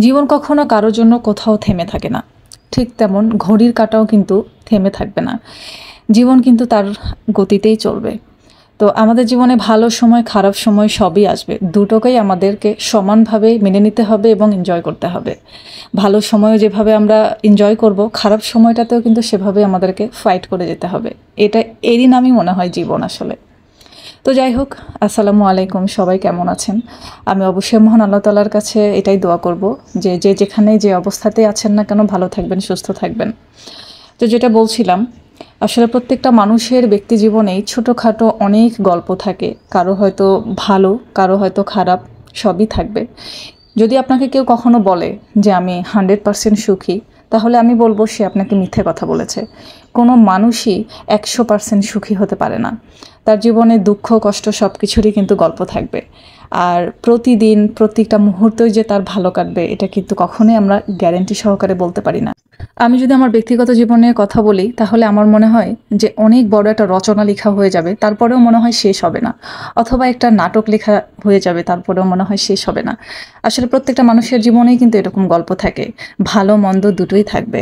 জীবন কখনো কারোর জন্য কোথাও থেমে থাকে না। ঠিক তেমন ঘড়ির কাঁটাও কিন্তু থেমে থাকবে না। জীবন কিন্তু তার গতিতেই চলবে। তো আমাদের জীবনে ভালো সময় খারাপ সময় সবই আসবে। দুটোকেই আমাদেরকে সমানভাবে মেনে নিতে হবে এবং এনজয় করতে হবে। ভালো সময়ও যেভাবে আমরা এনজয় করব, খারাপ সময়টাতেও কিন্তু সেভাবে আমাদেরকে ফাইট করে যেতে হবে। এটা এরই নামই মনে হয় জীবন আসলে। তো যাই হোক, আসসালামু আলাইকুম, সবাই কেমন আছেন? আমি অবশ্যই মহান আল্লাহ তাআলার কাছে এটাই দোয়া করব যে যে যেখানে যে অবস্থাতেই আছেন না কেন ভালো থাকবেন, সুস্থ থাকবেন। তো যেটা বলছিলাম, আসলে প্রত্যেকটা মানুষের ব্যক্তি জীবনেই ছোটোখাটো অনেক গল্প থাকে। কারো হয়তো ভালো, কারো হয়তো খারাপ, সবই থাকবে। যদি আপনাকে কেউ কখনো বলে যে আমি 100% সুখী, তাহলে আমি বলবো সে আপনাকে মিথ্যে কথা বলেছে। কোনো মানুষই 100% সুখী হতে পারে না। তার জীবনে দুঃখ কষ্ট সব কিছুরই কিন্তু গল্প থাকবে। আর প্রতিদিন প্রত্যেকটা মুহূর্তই যে তার ভালো কাটবে, এটা কিন্তু কখনোই আমরা গ্যারেন্টি সহকারে বলতে পারি না। আমি যদি আমার ব্যক্তিগত জীবনের কথা বলি, তাহলে আমার মনে হয় যে অনেক বড় একটা রচনা লেখা হয়ে যাবে, তারপরেও মনে হয় শেষ হবে না। অথবা একটা নাটক লেখা হয়ে যাবে, তারপরেও মনে হয় শেষ হবে না। আসলে প্রত্যেকটা মানুষের জীবনেই কিন্তু এরকম গল্প থাকে, ভালো মন্দ দুটোই থাকবে।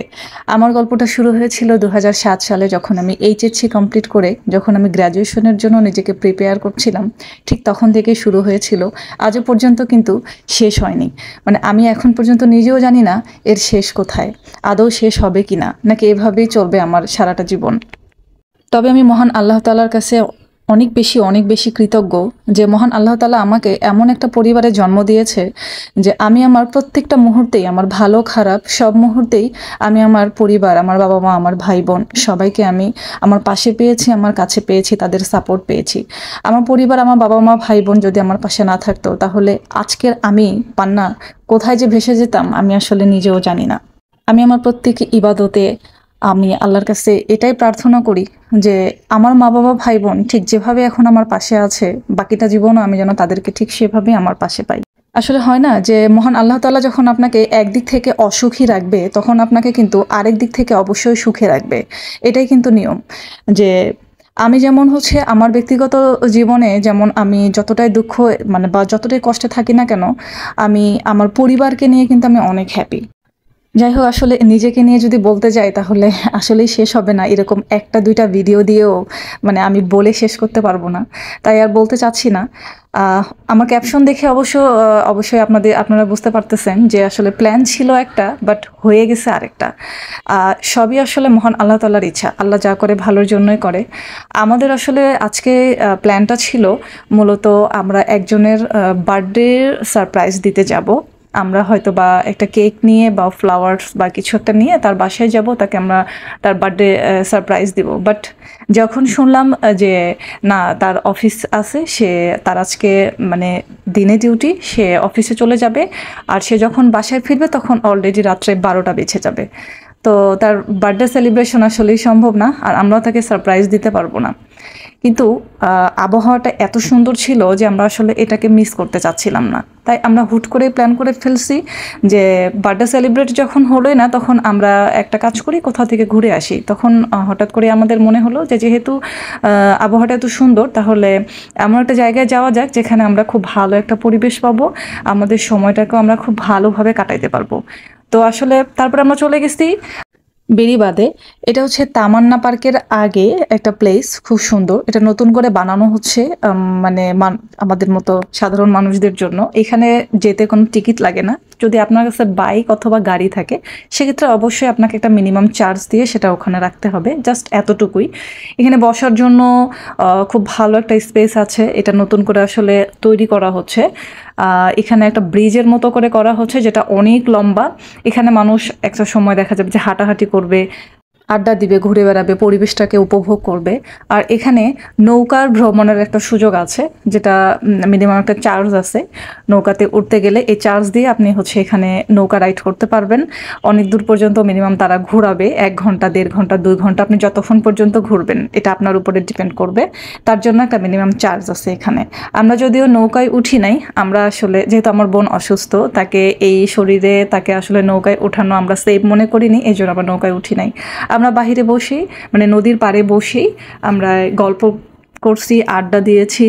আমার গল্পটা শুরু হয়েছিল 2007 সালে, যখন আমি এইচএসসি কমপ্লিট করে যখন আমি গ্র্যাজুয়েশনের জন্য নিজেকে প্রিপেয়ার করছিলাম। ঠিক তখন থেকেই শুরু হয়েছিল, আজও পর্যন্ত কিন্তু শেষ হয়নি। মানে আমি এখন পর্যন্ত নিজেও জানি না এর শেষ কোথায়, আদৌ শেষ হবে কিনা, নাকি এভাবেই চলবে আমার সারাটা জীবন। তবে আমি মহান আল্লাহ তাআলার কাছে অনেক বেশি কৃতজ্ঞ যে মহান আল্লাহ তাআলা আমাকে এমন একটা পরিবারে জন্ম দিয়েছে যে আমি আমার প্রত্যেকটা মুহূর্তেই, আমার ভালো খারাপ সব মুহূর্তেই আমি আমার পরিবার, আমার বাবা মা, আমার ভাই বোন সবাইকে আমি আমার পাশে পেয়েছি, আমার কাছে পেয়েছি, তাদের সাপোর্ট পেয়েছি। আমার পরিবার, আমার বাবা মা ভাই বোন যদি আমার পাশে না থাকতো, তাহলে আজকের আমি পান্না কোথায় যে ভেসে যেতাম আমি আসলে নিজেও জানি না। আমি আমার প্রত্যেক ইবাদতে আমি আল্লাহর কাছে এটাই প্রার্থনা করি যে আমার মা বাবা ভাই বোন ঠিক যেভাবে এখন আমার পাশে আছে, বাকিটা জীবনও আমি যেন তাদেরকে ঠিক সেভাবে আমার পাশে পাই। আসলে হয় না যে মহান আল্লাহ তাআলা যখন আপনাকে একদিক থেকে অসুখী রাখবে, তখন আপনাকে কিন্তু আরেক দিক থেকে অবশ্যই সুখে রাখবে। এটাই কিন্তু নিয়ম। যে আমি যেমন হচ্ছে আমার ব্যক্তিগত জীবনে, যেমন আমি যতটাই দুঃখ মানে বা যতটাই কষ্টে থাকি না কেন, আমি আমার পরিবারকে নিয়ে কিন্তু আমি অনেক হ্যাপি। যাই হোক, আসলে নিজেকে নিয়ে যদি বলতে যাই তাহলে আসলেই শেষ হবে না। এরকম একটা দুইটা ভিডিও দিয়েও মানে আমি বলে শেষ করতে পারবো না, তাই আর বলতে চাচ্ছি না। আমার ক্যাপশন দেখে অবশ্যই আপনারা বুঝতে পারতেছেন যে আসলে প্ল্যান ছিল একটা, বাট হয়ে গেছে আরেকটা। সবই আসলে মহান আল্লাহ তাআলার ইচ্ছা। আল্লাহ যা করে ভালোর জন্যই করে। আমাদের আসলে আজকে প্ল্যানটা ছিল মূলত আমরা একজনের বার্থডে সারপ্রাইজ দিতে যাব। আমরা হয়তো বা একটা কেক নিয়ে বা ফ্লাওয়ার্স বা কিছু একটা নিয়ে তার বাসায় যাব, তাকে আমরা তার বার্থডে সারপ্রাইজ দিব। বাট যখন শুনলাম যে না, তার অফিস আছে, তার আজকে মানে দিনে ডিউটি, সে অফিসে চলে যাবে, আর সে যখন বাসায় ফিরবে তখন অলরেডি রাত্রে 12টা বেজে যাবে। তো তার বার্থডে সেলিব্রেশন আসলেই সম্ভব না, আর আমরাও তাকে সারপ্রাইজ দিতে পারবো না। কিন্তু আবহাওয়াটা এত সুন্দর ছিল যে আমরা আসলে এটাকে মিস করতে চাচ্ছিলাম না। তাই আমরা হুট করে প্ল্যান করে ফেলছি যে বার্থডে সেলিব্রেট যখন হলোই না, তখন আমরা একটা কাজ করি, কোথাও থেকে ঘুরে আসি। তখন হঠাৎ করে আমাদের মনে হলো যে যেহেতু আবহাওয়াটা এত সুন্দর, তাহলে এমন একটা জায়গায় যাওয়া যাক যেখানে আমরা খুব ভালো একটা পরিবেশ পাবো, আমাদের সময়টাকেও আমরা খুব ভালোভাবে কাটাইতে পারবো। তো আসলে তারপর আমরা চলে গেছি বেড়িবাঁধে। এটা হচ্ছে তামান্না পার্কের আগে একটা প্লেস, খুব সুন্দর। এটা নতুন করে বানানো হচ্ছে, মানে আমাদের মতো সাধারণ মানুষদের জন্য। এখানে যেতে কোনো টিকিট লাগে না। যদি আপনার কাছে বাইক অথবা গাড়ি থাকে, সেক্ষেত্রে অবশ্যই আপনাকে একটা মিনিমাম চার্জ দিয়ে সেটা ওখানে রাখতে হবে, জাস্ট এতটুকুই। এখানে বসার জন্য খুব ভালো একটা স্পেস আছে। এটা নতুন করে আসলে তৈরি করা হচ্ছে। এখানে একটা ব্রিজের মতো করে করা হচ্ছে, যেটা অনেক লম্বা। এখানে মানুষ একটা সময় দেখা যাবে যে হাঁটাহাঁটি করবে, আড্ডা দিবে, ঘুরে বেড়াবে, পরিবেশটাকে উপভোগ করবে। আর এখানে নৌকার ভ্রমণের একটা সুযোগ আছে, যেটা মিনিমাম একটা চার্জ আছে। নৌকাতে উঠতে গেলে এই চার্জ দিয়ে আপনি হচ্ছে এখানে নৌকা রাইড করতে পারবেন। অনেক দূর পর্যন্ত মিনিমাম তারা ঘোরাবে, 1 ঘন্টা 1.5 ঘন্টা 2 ঘন্টা, আপনি যতক্ষণ পর্যন্ত ঘুরবেন এটা আপনার উপরে ডিপেন্ড করবে। তার জন্য একটা মিনিমাম চার্জ আছে এখানে। আমরা যদিও নৌকায় উঠি নাই, আমরা আসলে যেহেতু আমার বোন অসুস্থ, তাকে এই শরীরে তাকে আসলে নৌকায় ওঠানো আমরা সেফ মনে করিনি, এই জন্য আমরা নৌকায় উঠি নাই। আমরা বাহিরে বসেই, মানে নদীর পাড়ে বসেই আমরা গল্প করছি, আড্ডা দিয়েছি,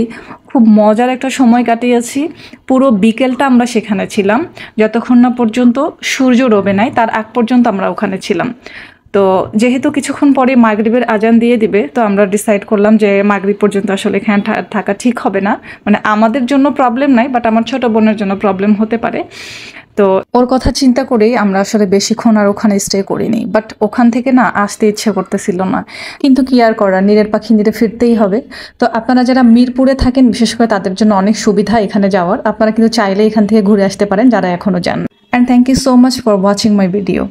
খুব মজার একটা সময় কাটিয়েছি। পুরো বিকেলটা আমরা সেখানে ছিলাম, যতক্ষণ না পর্যন্ত সূর্য ডোবে নাই তার আগ পর্যন্ত আমরা ওখানে ছিলাম। তো যেহেতু কিছুক্ষণ পরে মাগরিবের আজান দিয়ে দিবে, তো আমরা ডিসাইড করলাম যে মাগরিব পর্যন্ত আসলে এখানে থাকা ঠিক হবে না। মানে আমাদের জন্য প্রবলেম নাই, বাট আমার ছোট বোনের জন্য প্রবলেম হতে পারে। তো ওর কথা চিন্তা করেই আমরা আসলে বেশিক্ষণ আর ওখানে স্টে করিনি। বাট ওখান থেকে না আসতে ইচ্ছে করতেছিল না, কিন্তু কি আর করার, নীরের পাখি নীরে ফিরতেই হবে। তো আপনারা যারা মিরপুরে থাকেন, বিশেষ করে তাদের জন্য অনেক সুবিধা এখানে যাওয়ার। আপনারা কিন্তু চাইলে এখান থেকে ঘুরে আসতে পারেন যারা এখনো যান। And thank you so much for watching my video.